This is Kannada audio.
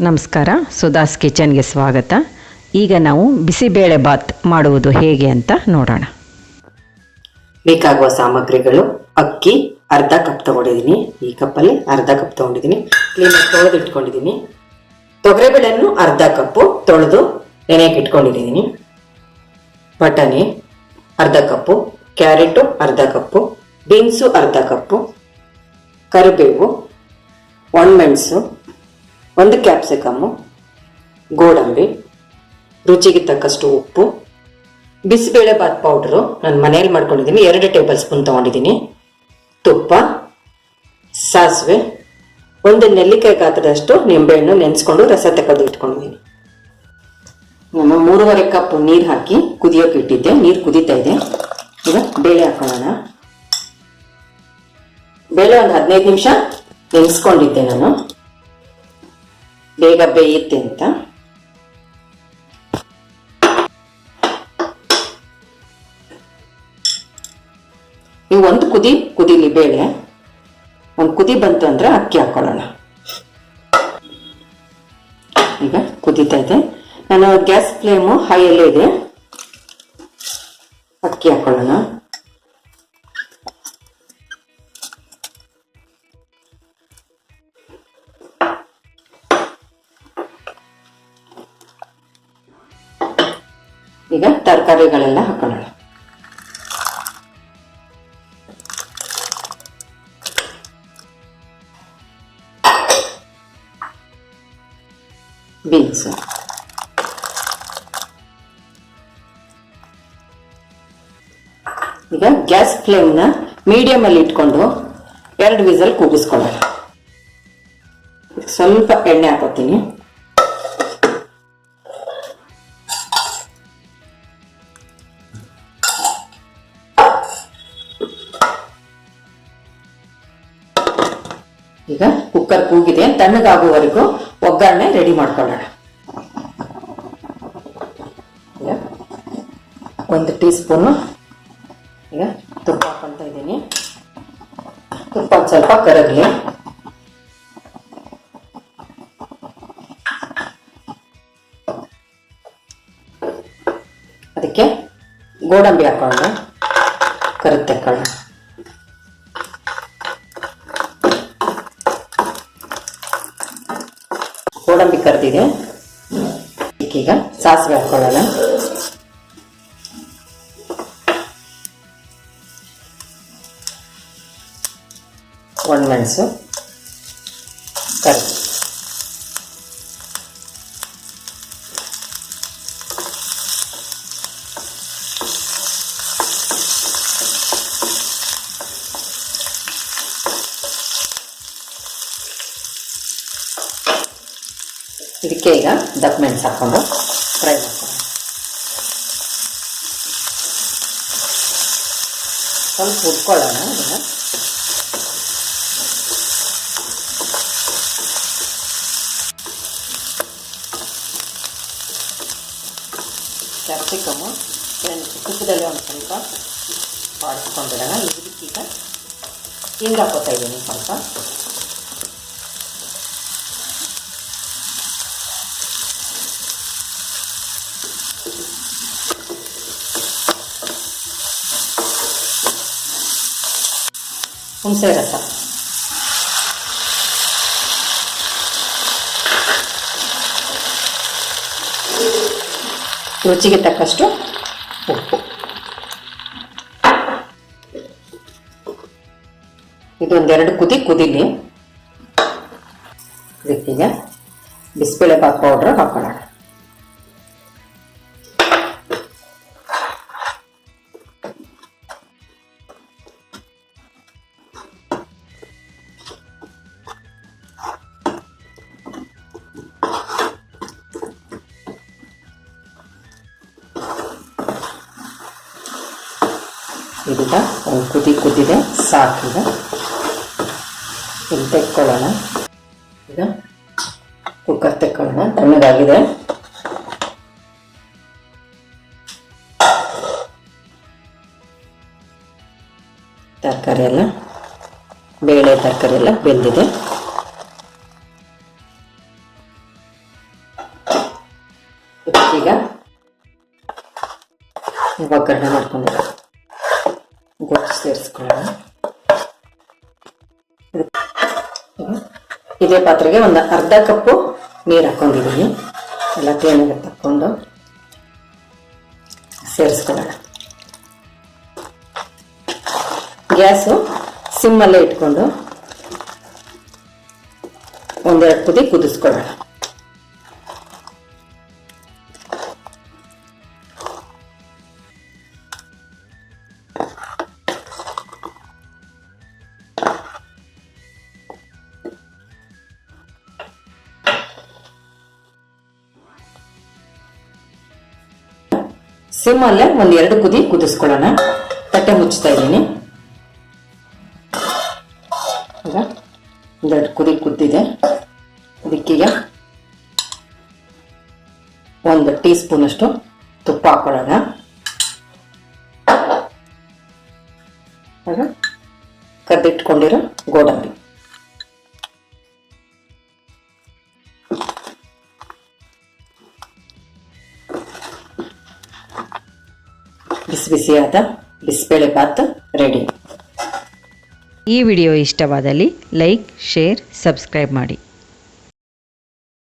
ನಮಸ್ಕಾರ, ಸುಧಾಸ್ ಕಿಚನ್ಗೆ ಸ್ವಾಗತ. ಈಗ ನಾವು ಬಿಸಿಬೇಳೆ ಬಾತ್ ಮಾಡುವುದು ಹೇಗೆ ಅಂತ ನೋಡೋಣ. ಬೇಕಾಗುವ ಸಾಮಗ್ರಿಗಳು: ಅಕ್ಕಿ ಅರ್ಧ ಕಪ್ ತಗೊಂಡಿದ್ದೀನಿ, ಈ ಕಪ್ಪಲ್ಲಿ ಅರ್ಧ ಕಪ್ ತಗೊಂಡಿದ್ದೀನಿ, ಕ್ಲೀನಾಗಿ ತೊಳೆದು ಇಟ್ಕೊಂಡಿದ್ದೀನಿ. ತೊಗರಿಬೇಳೆಯನ್ನು ಅರ್ಧ ಕಪ್ಪು ತೊಳೆದು ನೆನೆಯಕ್ಕೆ ಇಟ್ಕೊಂಡಿದ್ದೀನಿ. ಬಟಾಣಿ ಅರ್ಧ ಕಪ್ಪು, ಕ್ಯಾರೆಟು ಅರ್ಧ ಕಪ್ಪು, ಬೀನ್ಸು ಅರ್ಧ ಕಪ್ಪು, ಕರಿಬೇವು, ಒಣಮೆಣಸು, ಒಂದು ಕ್ಯಾಪ್ಸಿಕಮ್ಮು, ಗೋಡಂಬಿ, ರುಚಿಗೆ ತಕ್ಕಷ್ಟು ಉಪ್ಪು, ಬಿಸಿಬೇಳೆ ಬಾತ್ ಪೌಡ್ರು ನಾನು ಮನೆಯಲ್ಲಿ ಮಾಡ್ಕೊಂಡಿದ್ದೀನಿ 2 ಟೇಬಲ್ ಸ್ಪೂನ್ ತೊಗೊಂಡಿದ್ದೀನಿ, ತುಪ್ಪ, ಸಾಸಿವೆ, ಒಂದು ನೆಲ್ಲಿಕಾಯಿ ಗಾತ್ರದಷ್ಟು ನಿಂಬೆಹಣ್ಣು ನೆನೆಸ್ಕೊಂಡು ರಸ ತೆಗೆದು ಇಟ್ಕೊಂಡಿದ್ದೀನಿ. ನಾನು 3.5 ಕಪ್ ನೀರು ಹಾಕಿ ಕುದಿಯೋಕೆ ಇಟ್ಟಿದ್ದೆ. ನೀರು ಕುದೀತಾ ಇದೆ. ಈಗ ಬೇಳೆ ಹಾಕೊಳ್ಳೋಣ. ಬೇಳೆ ಒಂದು 15 ನಿಮಿಷ ನೆನೆಸ್ಕೊಂಡಿದ್ದೆ ನಾನು, ಬೇಗ ಬೇಯುತ್ತೆ ಅಂತ. ನೀವು ಒಂದು ಕುದೀಲಿ ಬೇಳೆ. ಒಂದು ಕುದಿ ಬಂತು ಅಂದ್ರೆ ಅಕ್ಕಿ ಹಾಕೊಳ್ಳೋಣ. ಈಗ ಕುದೀತಾ ಇದೆ. ನಾನು ಗ್ಯಾಸ್ ಫ್ಲೇಮು ಹೈಯಲ್ಲೇ ಇದೆ. ಅಕ್ಕಿ ಹಾಕೊಳ್ಳೋಣ. ಈಗ ತರಕಾರಿಗಳೆಲ್ಲ ಹಾಕೊಳ್ಳೋಣ. ಬೀನ್ಸ್, ಈಗ ಗ್ಯಾಸ್ ಫ್ಲೇಮ್ನ ಮೀಡಿಯಂ ಅಲ್ಲಿ ಇಟ್ಕೊಂಡು 2 ವಿಸಲ್ ಕೂಗಿಸ್ಕೊಳ್ಳೋಣ. ಸ್ವಲ್ಪ ಎಣ್ಣೆ ಹಾಕೋತೀನಿ. ಈಗ ಕುಕ್ಕರ್ ಕೂಗಿದೆ, ತಣ್ಣಗಾಗುವವರೆಗೂ ಒಗ್ಗರಣೆ ರೆಡಿ ಮಾಡ್ಕೊಳ್ಳೋಣ. 1 ಟೀ ಸ್ಪೂನು ಈಗ ತುಪ್ಪ ಹಾಕೊಳ್ತಾ ಇದ್ದೀನಿ. ತುಪ್ಪ ಒಂದು ಸ್ವಲ್ಪ ಕರಗಲಿ. ಅದಕ್ಕೆ ಗೋಡಂಬಿ ಹಾಕೊಳ್ಳೋಣ, ಕರಗ್ ತೆಕ್ಕೊಳ್ಳೋಣ. ಗೋಡಂಬಿ ಕರೆದಿದೆ. ಈಗ ಸಾಸಿವೆ ಹಾಕೊಳ್ಳೋಣ. ಒಣಮೆಣಸು, ಕರಿ, ಇದಕ್ಕೆ ಈಗ ದಪ್ಪ ಮೆಣಸು ಹಾಕೊಂಡು ಫ್ರೈ ಮಾಡ್ಕೊಳ್ಳೋಣ. ಸ್ವಲ್ಪ ಹುಡ್ಕೊಳ್ಳೋಣ. ಇದನ್ನು ಕ್ಯಾಪ್ಸಿಕಮ್ಮು ತುಪ್ಪದಲ್ಲಿ ಒಂದು ಸ್ವಲ್ಪ ಬಾಡಿಸ್ಕೊಂಡಿರೋಣ. ಇದಕ್ಕೀಗ ಹಿಂಗೆ ಹಾಕೋತಾ ಇದ್ದೀನಿ ಸ್ವಲ್ಪ. ಹುಣಸೆ ರಸ, ರುಚಿಗೆ ತಕ್ಕಷ್ಟು ಉಪ್ಪು. ಇದೊಂದೆರಡು ಕುದಿಲಿ. ಇದಕ್ಕೀಗ ಬಿಸಿಬೇಳೆ ಬಾತ್ ಪೌಡ್ರ್ ಹಾಕೊಳ್ಳೋಣ. ಇದೀಗ ಒಂದು ಕುದಿದೆ ಸಾಕೀಗ. ಇಲ್ಲಿ ತೆಕ್ಕೊಳ್ಳೋಣ. ಈಗ ಕುಕ್ಕರ್ ತೆಕ್ಕೊಳ್ಳೋಣ. ತಣ್ಣಗಾಗಿದೆ. ತರಕಾರಿ ಎಲ್ಲ ಬೇಳೆ ತರಕಾರಿ ಎಲ್ಲ ಬೆಂದಿದೆ. ಈಗ ಒಗ್ಗರಣೆ ಮಾಡ್ಕೊಂಡಿರೋ ಗೊಜ್ಜು ಸೇರಿಸ್ಕೊಳ್ಳೋಣ. ಇದೇ ಪಾತ್ರೆಗೆ ಒಂದು ಅರ್ಧ ಕಪ್ಪು ನೀರು ಹಾಕೊಂಡಿದ್ದೀನಿ. ಎಲ್ಲ ಕ್ಲೀನಾಗಿ ತಕ್ಕೊಂಡು ಸೇರಿಸ್ಕೊಳ್ಳೋಣ. ಗ್ಯಾಸು ಸಿಮ್ಮಲ್ಲೇ ಇಟ್ಕೊಂಡು ಒಂದೆರಡು ಕುದಿ ಕುದಿಸ್ಕೊಳ್ಳೋಣ. ಸಿಮ್ಮಲ್ಲೇ ಒಂದೆರಡು ಕುದಿ ಕುದಿಸ್ಕೊಳ್ಳೋಣ. ತಟ್ಟೆ ಮುಚ್ತಾ ಇದ್ದೀನಿ. ಈಗ ಒಂದೆರಡು ಕುದಿ ಕುದ್ದಿದೆ. ಅದಕ್ಕೀಗ 1 ಟೀ ಸ್ಪೂನ್ ಅಷ್ಟು ತುಪ್ಪ ಹಾಕೊಳ್ಳೋಣ. ಆಗ ಕದ್ದಿಟ್ಕೊಂಡಿರೋ ಗೋಡಂಬಿ, ಬಿಸಿ ಬಿಸಿಯಾದ ಬಿಸಿಬೇಳೆ ಬಾತ್ ರೆಡಿ. ಈ ವಿಡಿಯೋ ಇಷ್ಟವಾದಲ್ಲಿ ಲೈಕ್, ಶೇರ್, ಸಬ್ಸ್ಕ್ರೈಬ್ ಮಾಡಿ.